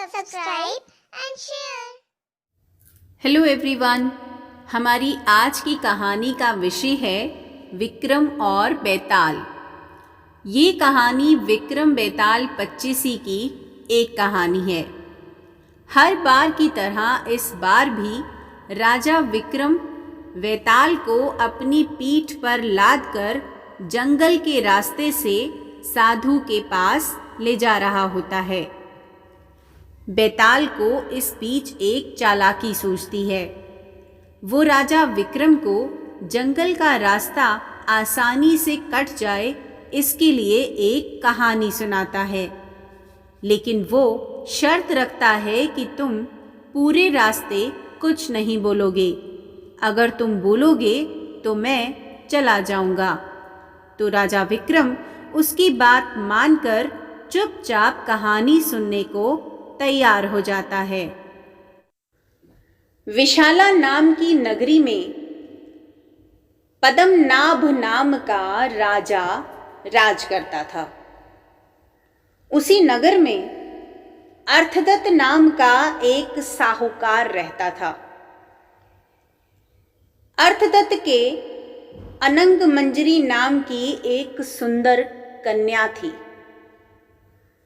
subscribe and share. Hello everyone, हमारी आज की कहानी का विषय है विक्रम और बेताल। ये कहानी विक्रम बेताल पच्चीसी की एक कहानी है। हर बार की तरह इस बार भी राजा विक्रम बेताल को अपनी पीठ पर लादकर जंगल के रास्ते से साधु के पास ले जा रहा होता है। बेताल को इस बीच एक चालाकी सूझती है। वो राजा विक्रम को जंगल का रास्ता आसानी से कट जाए इसके लिए एक कहानी सुनाता है, लेकिन वो शर्त रखता है कि तुम पूरे रास्ते कुछ नहीं बोलोगे। अगर तुम बोलोगे तो मैं चला जाऊंगा। तो राजा विक्रम उसकी बात मानकर चुपचाप कहानी सुनने को तैयार हो जाता है। विशाला नाम की नगरी में पद्मनाभ नाम का राजा राज करता था। उसी नगर में अर्थदत्त नाम का एक साहूकार रहता था। अर्थदत्त के अनंग मंजरी नाम की एक सुंदर कन्या थी।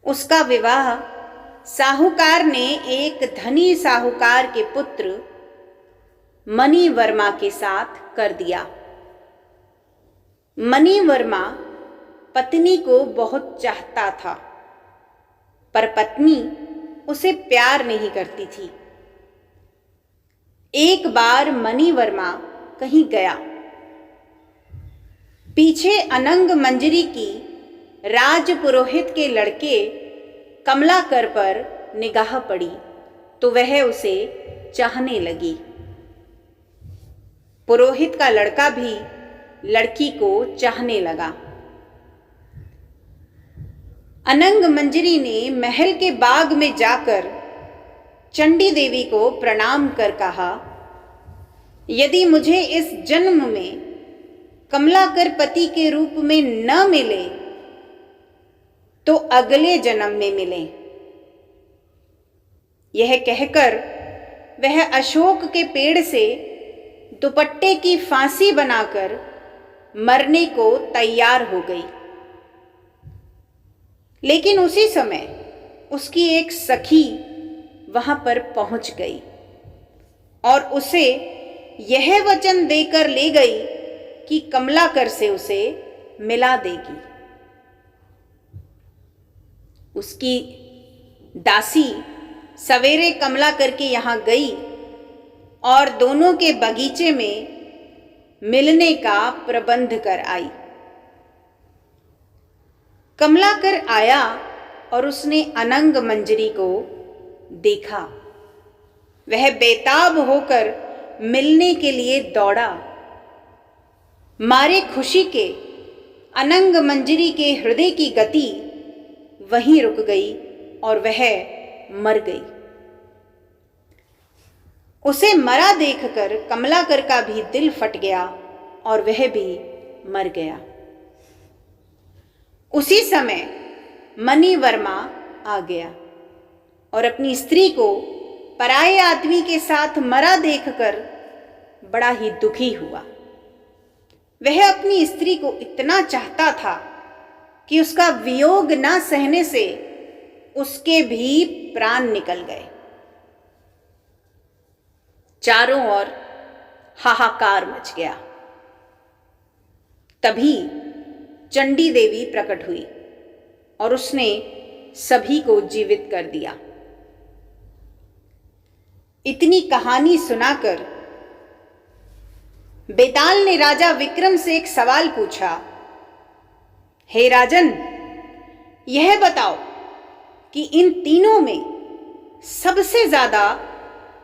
उसका विवाह साहूकार ने एक धनी साहूकार के पुत्र मणि वर्मा के साथ कर दिया। मणि वर्मा पत्नी को बहुत चाहता था, पर पत्नी उसे प्यार नहीं करती थी। एक बार मणि वर्मा कहीं गया। पीछे अनंग मंजरी की राजपुरोहित के लड़के कमलाकर पर निगाह पड़ी तो वह उसे चाहने लगी। पुरोहित का लड़का भी लड़की को चाहने लगा। अनंग मंजरी ने महल के बाग में जाकर चंडी देवी को प्रणाम कर कहा, यदि मुझे इस जन्म में कमलाकर पति के रूप में न मिले तो अगले जन्म में मिले। यह कहकर वह अशोक के पेड़ से दुपट्टे की फांसी बनाकर मरने को तैयार हो गई। लेकिन उसी समय उसकी एक सखी वहां पर पहुंच गई और उसे यह वचन देकर ले गई कि कमलाकर से उसे मिला देगी। उसकी दासी सवेरे कमलाकर के यहाँ गई और दोनों के बगीचे में मिलने का प्रबंध कर आई। कमलाकर आया और उसने अनंग मंजरी को देखा। वह बेताब होकर मिलने के लिए दौड़ा। मारे खुशी के अनंग मंजरी के हृदय की गति वहीं रुक गई और वह मर गई। उसे मरा देखकर कमलाकर का भी दिल फट गया और वह भी मर गया। उसी समय मणि वर्मा आ गया और अपनी स्त्री को पराये आदमी के साथ मरा देखकर बड़ा ही दुखी हुआ। वह अपनी स्त्री को इतना चाहता था कि उसका वियोग न सहने से उसके भी प्राण निकल गए। चारों ओर हाहाकार मच गया। तभी चंडी देवी प्रकट हुई और उसने सभी को जीवित कर दिया। इतनी कहानी सुनाकर बेताल ने राजा विक्रम से एक सवाल पूछा, हे राजन, यह बताओ कि इन तीनों में सबसे ज्यादा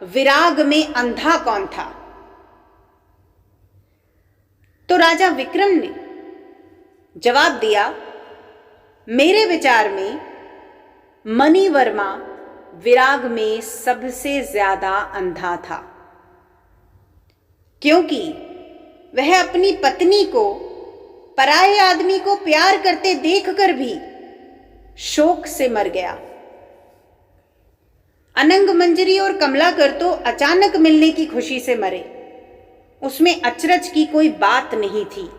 विराग में अंधा कौन था? तो राजा विक्रम ने जवाब दिया, मेरे विचार में मणि वर्मा विराग में सबसे ज्यादा अंधा था, क्योंकि वह अपनी पत्नी को पराये आदमी को प्यार करते देखकर भी शोक से मर गया। अनंग मंजरी और कमलाकर तो अचानक मिलने की खुशी से मरे, उसमें अचरज की कोई बात नहीं थी।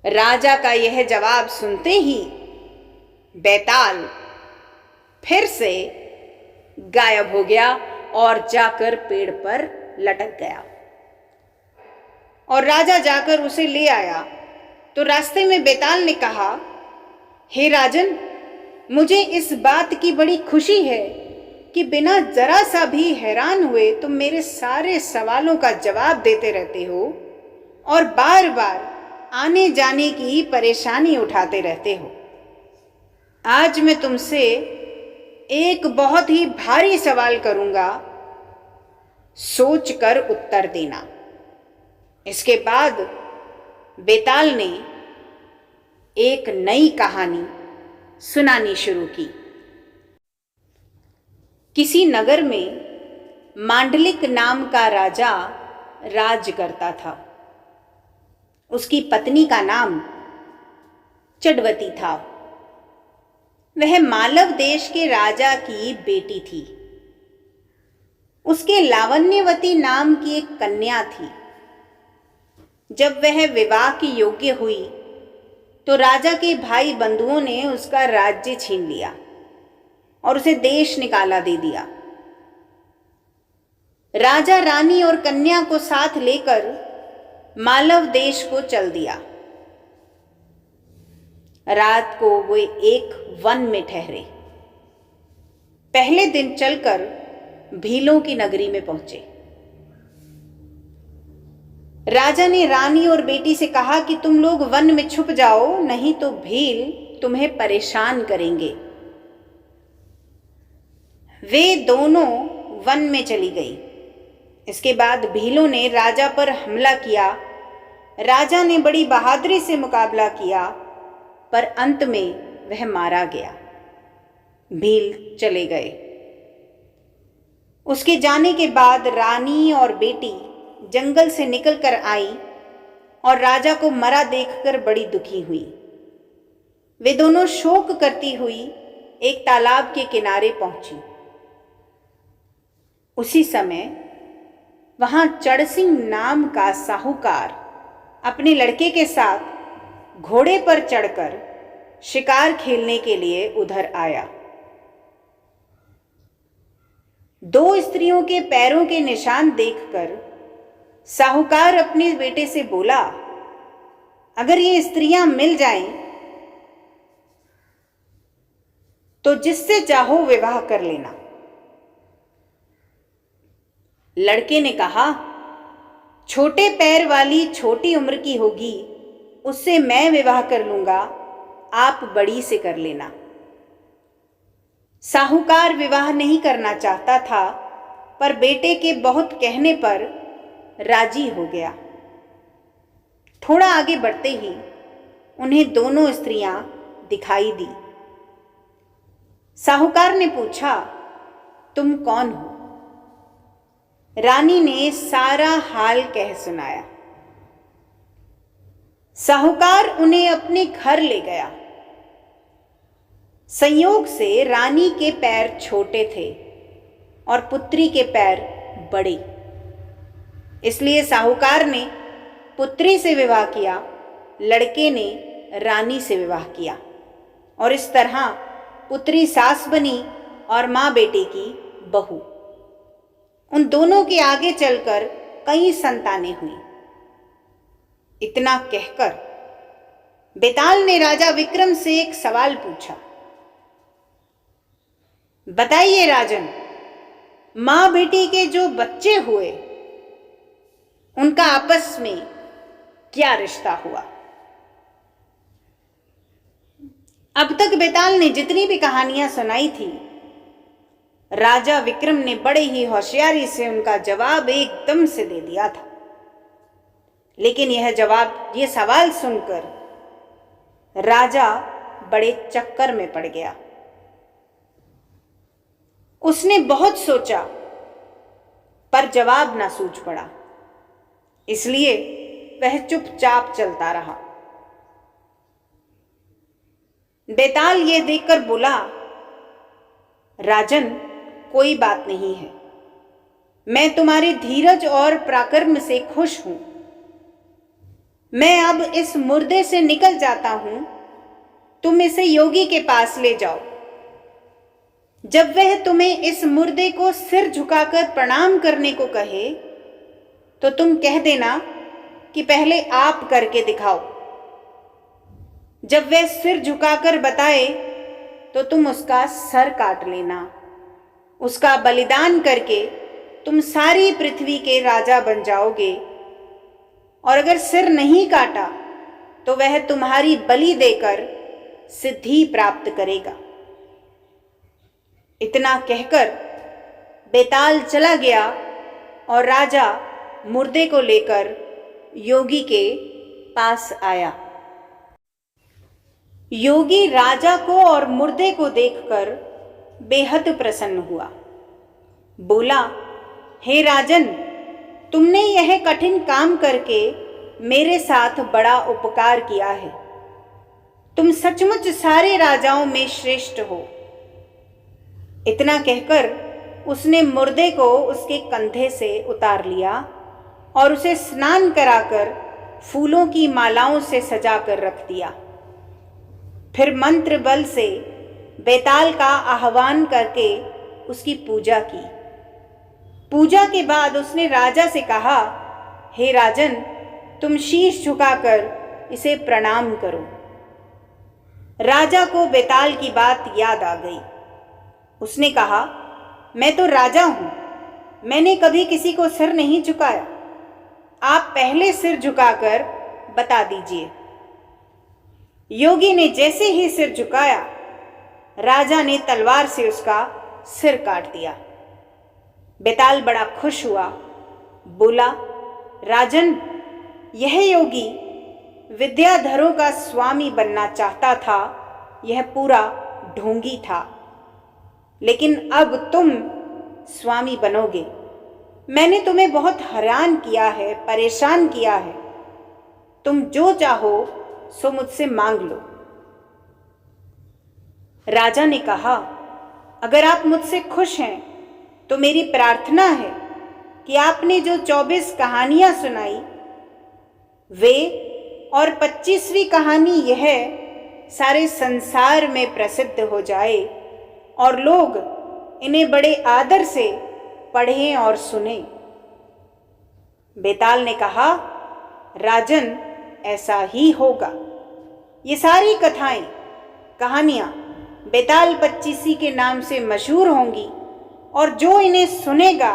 राजा का यह जवाब सुनते ही बैताल फिर से गायब हो गया और जाकर पेड़ पर लटक गया। और राजा जाकर उसे ले आया तो रास्ते में बैताल ने कहा, हे राजन, मुझे इस बात की बड़ी खुशी है कि बिना जरा सा भी हैरान हुए तुम मेरे सारे सवालों का जवाब देते रहते हो और बार बार आने जाने की परेशानी उठाते रहते हो। आज मैं तुमसे एक बहुत ही भारी सवाल करूंगा, सोच कर उत्तर देना। इसके बाद बैताल ने एक नई कहानी सुनानी शुरू की। किसी नगर में मांडलिक नाम का राजा राज करता था। उसकी पत्नी का नाम चंद्रवती था। वह मालव देश के राजा की बेटी थी। उसके लावण्यवती नाम की एक कन्या थी। जब वह विवाह की योग्य हुई तो राजा के भाई बंधुओं ने उसका राज्य छीन लिया और उसे देश निकाला दे दिया। राजा रानी और कन्या को साथ लेकर मालव देश को चल दिया। रात को वे एक वन में ठहरे। पहले दिन चलकर भीलों की नगरी में पहुंचे। राजा ने रानी और बेटी से कहा कि तुम लोग वन में छुप जाओ, नहीं तो भील तुम्हें परेशान करेंगे। वे दोनों वन में चली गई। इसके बाद भीलों ने राजा पर हमला किया। राजा ने बड़ी बहादुरी से मुकाबला किया, पर अंत में वह मारा गया। भील चले गए। उसके जाने के बाद रानी और बेटी जंगल से निकलकर आई और राजा को मरा देखकर बड़ी दुखी हुई। वे दोनों शोक करती हुई एक तालाब के किनारे पहुंची। उसी समय वहां चढ़सिंह नाम का साहूकार अपने लड़के के साथ घोड़े पर चढ़कर शिकार खेलने के लिए उधर आया। दो स्त्रियों के पैरों के निशान देखकर साहूकार अपने बेटे से बोला, अगर ये स्त्रियां मिल जाएं तो जिससे चाहो विवाह कर लेना। लड़के ने कहा, छोटे पैर वाली छोटी उम्र की होगी, उससे मैं विवाह कर लूंगा, आप बड़ी से कर लेना। साहूकार विवाह नहीं करना चाहता था, पर बेटे के बहुत कहने पर राजी हो गया। थोड़ा आगे बढ़ते ही उन्हें दोनों स्त्रियां दिखाई दी। साहूकार ने पूछा, तुम कौन हो? रानी ने सारा हाल कह सुनाया। साहूकार उन्हें अपने घर ले गया। संयोग से रानी के पैर छोटे थे और पुत्री के पैर बड़े, इसलिए साहूकार ने पुत्री से विवाह किया, लड़के ने रानी से विवाह किया और इस तरह पुत्री सास बनी और मां बेटे की बहू। उन दोनों के आगे चलकर कई संतानें हुई। इतना कहकर बैताल ने राजा विक्रम से एक सवाल पूछा, बताइए राजन, मां बेटी के जो बच्चे हुए उनका आपस में क्या रिश्ता हुआ? अब तक बैताल ने जितनी भी कहानियां सुनाई थी, राजा विक्रम ने बड़े ही होशियारी से उनका जवाब एकदम से दे दिया था। लेकिन यह सवाल सुनकर राजा बड़े चक्कर में पड़ गया। उसने बहुत सोचा, पर जवाब ना सूझ पड़ा, इसलिए वह चुपचाप चलता रहा। बैताल ये देखकर बोला, राजन, कोई बात नहीं है। मैं तुम्हारे धीरज और पराक्रम से खुश हूं। मैं अब इस मुर्दे से निकल जाता हूं। तुम इसे योगी के पास ले जाओ। जब वह तुम्हें इस मुर्दे को सिर झुकाकर प्रणाम करने को कहे तो तुम कह देना कि पहले आप करके दिखाओ। जब वह सिर झुकाकर बताए तो तुम उसका सर काट लेना। उसका बलिदान करके तुम सारी पृथ्वी के राजा बन जाओगे, और अगर सिर नहीं काटा तो वह तुम्हारी बलि देकर सिद्धि प्राप्त करेगा। इतना कहकर बेताल चला गया और राजा मुर्दे को लेकर योगी के पास आया। योगी राजा को और मुर्दे को देखकर बेहद प्रसन्न हुआ। बोला, हे राजन, तुमने यह कठिन काम करके मेरे साथ बड़ा उपकार किया है। तुम सचमुच सारे राजाओं में श्रेष्ठ हो। इतना कहकर उसने मुर्दे को उसके कंधे से उतार लिया और उसे स्नान कराकर फूलों की मालाओं से सजाकर रख दिया। फिर मंत्र बल से बेताल का आह्वान करके उसकी पूजा की। पूजा के बाद उसने राजा से कहा, हे राजन, तुम शीश झुकाकर इसे प्रणाम करो। राजा को बेताल की बात याद आ गई। उसने कहा, मैं तो राजा हूं, मैंने कभी किसी को सिर नहीं झुकाया। आप पहले सिर झुकाकर बता दीजिए। योगी ने जैसे ही सिर झुकाया, राजा ने तलवार से उसका सिर काट दिया। बेताल बड़ा खुश हुआ। बोला, राजन, यह योगी विद्याधरों का स्वामी बनना चाहता था। यह पूरा ढोंगी था, लेकिन अब तुम स्वामी बनोगे। मैंने तुम्हें बहुत हैरान किया है, परेशान किया है। तुम जो चाहो सो मुझसे मांग लो। राजा ने कहा, अगर आप मुझसे खुश हैं तो मेरी प्रार्थना है कि आपने जो 24 कहानियां सुनाई, वे और 25वीं कहानी यह सारे संसार में प्रसिद्ध हो जाए और लोग इन्हें बड़े आदर से पढ़ें और सुनें। बेताल ने कहा, राजन, ऐसा ही होगा। ये सारी कथाएं, कहानियां बेताल 25 के नाम से मशहूर होंगी और जो इन्हें सुनेगा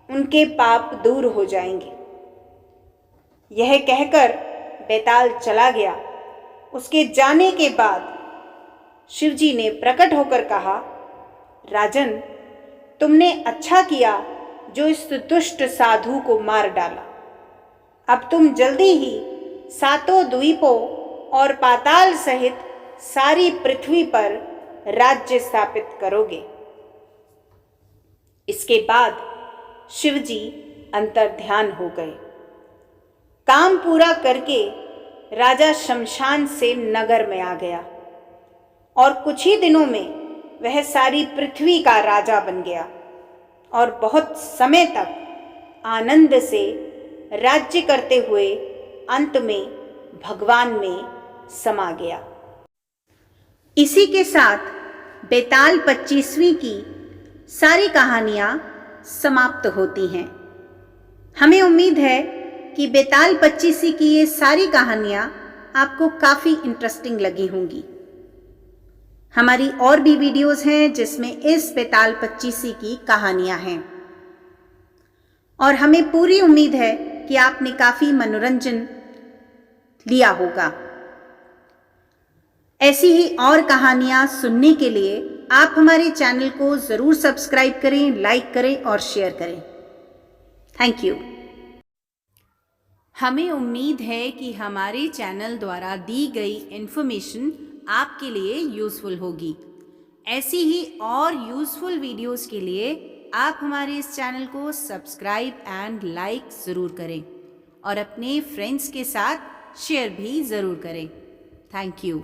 उनके पाप दूर हो जाएंगे। यह कहकर बेताल चला गया। उसके जाने के बाद शिवजी ने प्रकट होकर कहा, राजन, तुमने अच्छा किया जो इस दुष्ट साधु को मार डाला। अब तुम जल्दी ही 7 द्वीपों और पाताल सहित सारी पृथ्वी पर राज्य स्थापित करोगे। इसके बाद शिवजी अंतर्ध्यान हो गए। काम पूरा करके राजा शमशान से नगर में आ गया और कुछ ही दिनों में वह सारी पृथ्वी का राजा बन गया और बहुत समय तक आनंद से राज्य करते हुए अंत में भगवान में समा गया। इसी के साथ बेताल 25वीं की सारी कहानियां समाप्त होती हैं। हमें उम्मीद है कि बेताल 25 की ये सारी कहानियां आपको काफ़ी इंटरेस्टिंग लगी होंगी। हमारी और भी वीडियोस हैं जिसमें इस बेताल 25 की कहानियां हैं और हमें पूरी उम्मीद है कि आपने काफ़ी मनोरंजन लिया होगा। ऐसी ही और कहानियां सुनने के लिए आप हमारे चैनल को ज़रूर सब्सक्राइब करें, लाइक करें और शेयर करें। Thank you. हमें उम्मीद है कि हमारे चैनल द्वारा दी गई इन्फॉर्मेशन आपके लिए यूज़फुल होगी। ऐसी ही और यूज़फुल वीडियोस के लिए आप हमारे इस चैनल को सब्सक्राइब एंड लाइक ज़रूर करें और अपने फ्रेंड्स के साथ शेयर भी ज़रूर करें। Thank you.